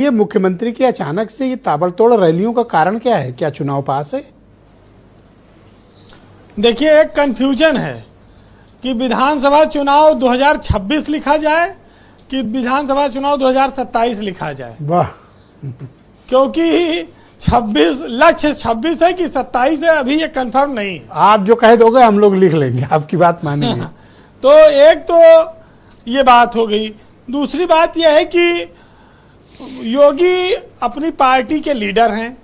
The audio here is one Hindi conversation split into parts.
ये मुख्यमंत्री की अचानक से ये ताबड़तोड़ रैलियों का कारण क्या है? क्या चुनाव पास है? देखिए, एक कंफ्यूजन है कि विधानसभा चुनाव 2026 लिखा जाए कि विधानसभा चुनाव 2027 लिखा जाए। वाह। क्योंकि 26 लक्ष्य 26 है कि 27 है, अभी ये कंफर्म नहीं है। आप जो कह दोगे हम लोग लिख लेंगे, आपकी बात मानेंगे। तो एक तो ये बात हो गई। दूसरी बात यह है कि योगी अपनी पार्टी के लीडर हैं,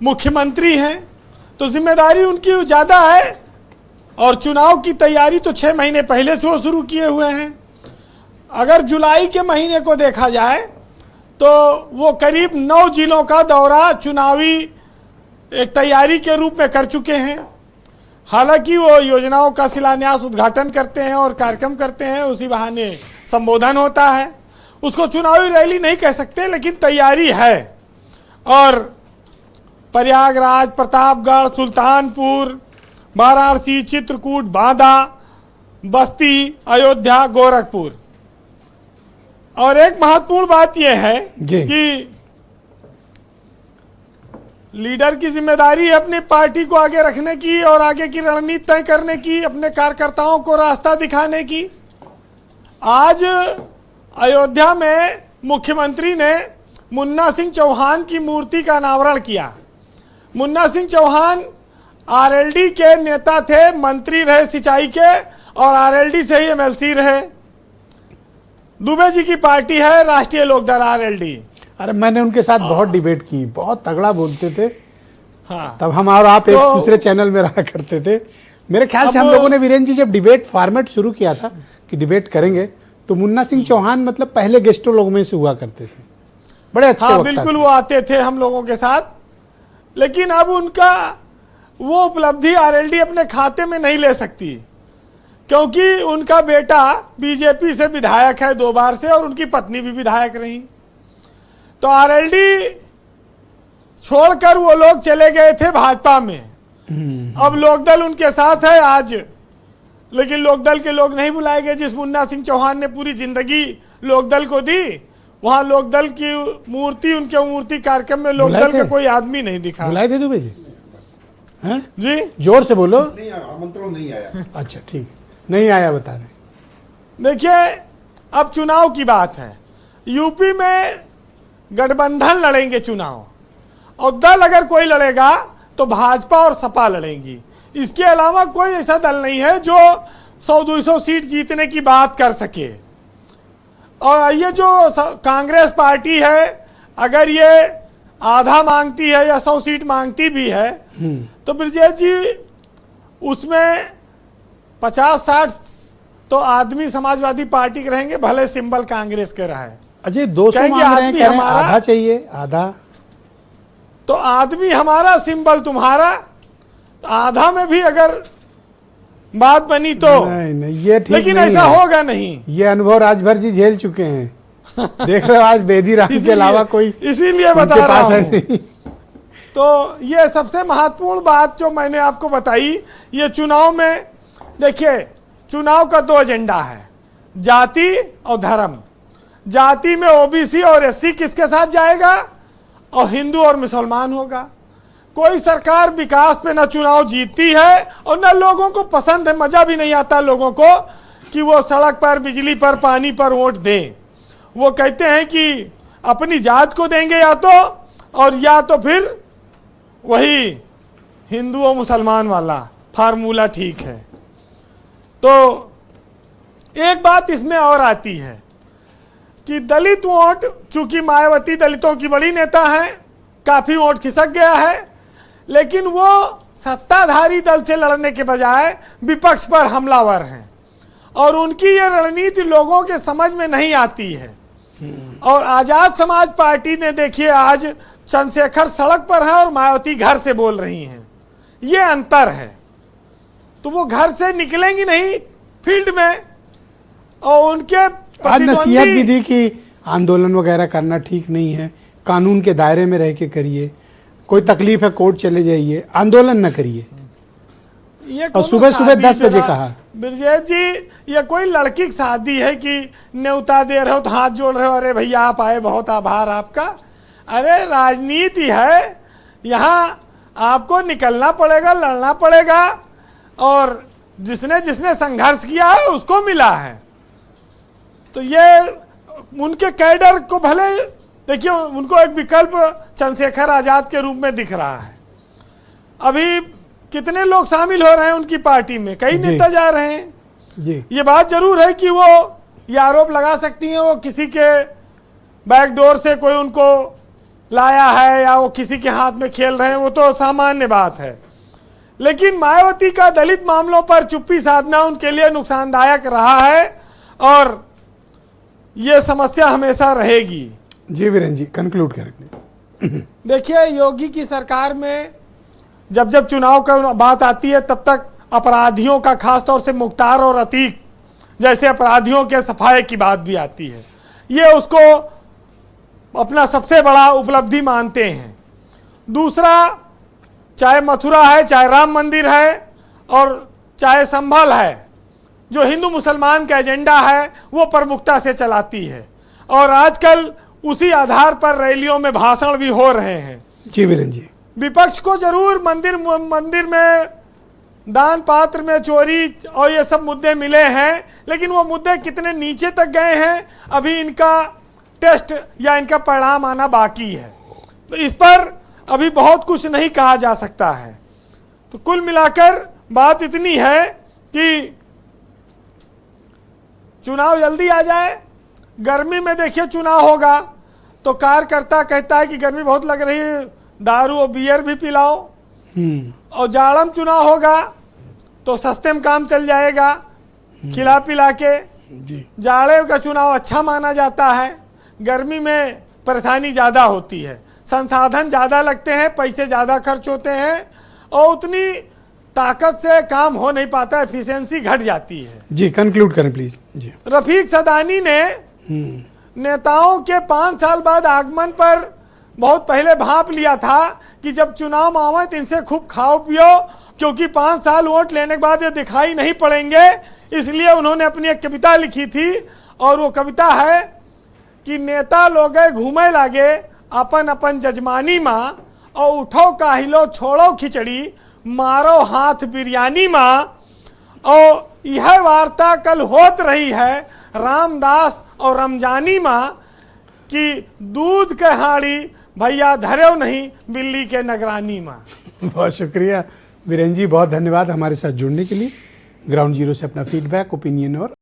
मुख्यमंत्री हैं, तो जिम्मेदारी उनकी ज़्यादा है और चुनाव की तैयारी तो 6 महीने पहले से वो शुरू किए हुए हैं। अगर जुलाई के महीने को देखा जाए तो वो करीब 9 जिलों का दौरा चुनावी एक तैयारी के रूप में कर चुके हैं। हालांकि वो योजनाओं का शिलान्यास, उद्घाटन करते हैं और कार्यक्रम करते हैं, उसी बहाने संबोधन होता है। उसको चुनावी रैली नहीं कह सकते, लेकिन तैयारी है। और प्रयागराज, प्रतापगढ़, सुल्तानपुर, वाराणसी, चित्रकूट, बांदा, बस्ती, अयोध्या, गोरखपुर। और एक महत्वपूर्ण बात यह है कि लीडर की जिम्मेदारी है अपनी पार्टी को आगे रखने की और आगे की रणनीति तय करने की, अपने कार्यकर्ताओं को रास्ता दिखाने की। आज अयोध्या में मुख्यमंत्री ने मुन्ना सिंह चौहान की मूर्ति का अनावरण किया। मुन्ना सिंह चौहान आरएलडी के नेता थे, मंत्री रहे सिंचाई के, और आरएलडी से ही एमएलसी रहे। दुबे जी की पार्टी है राष्ट्रीय लोकदल आरएलडी। अरे मैंने उनके साथ बहुत डिबेट की, बहुत तगड़ा बोलते थे। हाँ, तब हम और आप एक दूसरे चैनल में रहा करते थे। मेरे ख्याल से हम लोगों ने, वीरेंद्र जी, जब डिबेट फॉर्मेट शुरू किया था कि डिबेट करेंगे, तो मुन्ना सिंह चौहान मतलब पहले गेस्टों लोगों में से हुआ करते थे। बड़े अच्छे हाँ, बिल्कुल वो आते थे हम लोगों के साथ। लेकिन अब उनका वो उपलब्धि आरएलडी अपने खाते में नहीं ले सकती, क्योंकि उनका बेटा बीजेपी से विधायक है 2 बार से, और उनकी पत्नी भी विधायक रही। तो आरएलडी छोड़कर वो लोग चले गए थे भाजपा में। अब लोकदल उनके साथ है आज, लेकिन लोकदल के लोग नहीं बुलाए गए। जिस मुन्ना सिंह चौहान ने पूरी जिंदगी लोकदल को दी, वहां लोकदल की मूर्ति, उनके मूर्ति कार्यक्रम में लोकदल का कोई आदमी नहीं दिखा। बुलाए थे दुबे जी? हैं? जी, जोर से बोलो। नहीं, आमंत्रण नहीं आया। अच्छा, ठीक, नहीं आया, बता रहे। देखिए, अब चुनाव की बात है। यूपी में गठबंधन लड़ेंगे चुनाव, और दल अगर कोई लड़ेगा तो भाजपा और सपा लड़ेंगी। इसके अलावा कोई ऐसा दल नहीं है जो 100-200 सीट जीतने की बात कर सके। और ये जो कांग्रेस पार्टी है, अगर ये आधा मांगती है या 100 सीट मांगती भी है, तो ब्रजेश जी उसमें 50-60 तो आदमी समाजवादी पार्टी के रहेंगे, भले सिंबल कांग्रेस के रहे। अजय 200 मांग रहे हैं, हमारा आधा चाहिए, आधा। तो आदमी हमारा, सिंबल तुम्हारा। तो आधा में भी अगर बात बनी तो नहीं, ये ठीक लेकिन नहीं ऐसा है। होगा नहीं। ये अनुभव राजभर जी झेल चुके हैं। देख रहे हो, आज बेदी राम के अलावा कोई इसीलिए बता रहा हूं। तो ये सबसे महत्वपूर्ण बात जो मैंने आपको बताई, ये चुनाव में देखिए, चुनाव का 2 एजेंडा है, जाति और धर्म। जाति में ओबीसी और एससी किसके साथ जाएगा, और हिंदू और मुसलमान होगा। कोई सरकार विकास पे न चुनाव जीतती है और न लोगों को पसंद है। मजा भी नहीं आता लोगों को कि वो सड़क पर, बिजली पर, पानी पर वोट दें। वो कहते हैं कि अपनी जात को देंगे या तो, और या तो फिर वही हिंदू और मुसलमान वाला फार्मूला ठीक है। तो एक बात इसमें और आती है कि दलित वोट, चूंकि मायावती दलितों की बड़ी नेता है, काफी वोट खिसक गया है, लेकिन वो सत्ताधारी दल से लड़ने के बजाय विपक्ष पर हमलावर हैं, और उनकी ये रणनीति लोगों के समझ में नहीं आती है। और आजाद समाज पार्टी ने, देखिए, आज चंद्रशेखर सड़क पर है और मायावती घर से बोल रही हैं। ये अंतर है। तो वो घर से निकलेंगी नहीं फील्ड में, और उनके आज नसीहत भी दी कि आंदोलन वगैरह करना ठीक नहीं है, कानून के दायरे में रह के करिए, कोई तकलीफ है कोर्ट चले जाइए, आंदोलन न करिए। और सुबह सुबह 10 बजे कहा। ब्रजेश जी, ये कोई लड़की की शादी है कि न्योता दे रहे हो तो हाथ जोड़ रहे हो, अरे भैया आप आए, बहुत आभार आपका। अरे राजनीति है, यहाँ आपको निकलना पड़ेगा, लड़ना पड़ेगा, और जिसने जिसने संघर्ष किया है उसको मिला है। तो ये उनके कैडर को भले देखिए, उनको एक विकल्प चंद्रशेखर आजाद के रूप में दिख रहा है। अभी कितने लोग शामिल हो रहे हैं उनकी पार्टी में, कई नेता जा रहे हैं जी। ये बात जरूर है कि वो ये आरोप लगा सकती हैं वो किसी के बैकडोर से कोई उनको लाया है या वो किसी के हाथ में खेल रहे हैं, वो तो सामान्य बात है। लेकिन मायावती का दलित मामलों पर चुप्पी साधना उनके लिए नुकसानदायक रहा है और ये समस्या हमेशा रहेगी। जी वीरेंद्र जी, कंक्लूड करें प्लीज। देखिए, योगी की सरकार में जब जब चुनाव का बात आती है तब तक अपराधियों का, खासतौर से मुख्तार और अतीक जैसे अपराधियों के सफाई की बात भी आती है। ये उसको अपना सबसे बड़ा उपलब्धि मानते हैं। दूसरा, चाहे मथुरा है, चाहे राम मंदिर है और चाहे संभल है, जो हिंदू मुसलमान का एजेंडा है वो प्रमुखता से चलाती है और आजकल उसी आधार पर रैलियों में भाषण भी हो रहे हैं। जी वीरेंद्र जी, विपक्ष को जरूर मंदिर में दान पात्र में चोरी और ये सब मुद्दे मिले हैं, लेकिन वो मुद्दे कितने नीचे तक गए हैं अभी इनका टेस्ट या इनका परिणाम आना बाकी है। तो इस पर अभी बहुत कुछ नहीं कहा जा सकता है। तो कुल मिलाकर बात इतनी है कि चुनाव जल्दी आ जाए। गर्मी में देखिए चुनाव होगा तो कार्यकर्ता कहता है कि गर्मी बहुत लग रही है, दारू और बियर भी पिलाओ, और जाड़म चुनाव होगा तो सस्ते में काम चल जाएगा खिला पिला के। जाड़े का चुनाव अच्छा माना जाता है, गर्मी में परेशानी ज़्यादा होती है, संसाधन ज़्यादा लगते हैं, पैसे ज़्यादा खर्च होते हैं और उतनी ताकत से काम हो नहीं पाता, एफिशिएंसी घट जाती है। जी कंक्लूड करें प्लीज। जी रफीक सदानी ने नेताओं के 5 साल बाद आगमन पर बहुत पहले भांप लिया था कि जब चुनाव आवे तो इनसे खूब खाओ पियो, क्योंकि 5 साल वोट लेने के बाद ये दिखाई नहीं पड़ेंगे। इसलिए उन्होंने अपनी एक कविता लिखी थी और वो कविता है कि नेता लोगे घूमे लागे अपन अपन जजमानी माँ, और उठो काहिलो छोड़ो खिचड़ी मारो हाथ बिरयानी माँ। और यह वार्ता कल होत रही है रामदास और रमजानी माँ कि दूध के हाड़ी भैया धरेव नहीं बिल्ली के नगरानी माँ। बहुत शुक्रिया वीरेंद्र जी, बहुत धन्यवाद हमारे साथ जुड़ने के लिए। ग्राउंड जीरो से अपना फीडबैक, ओपिनियन और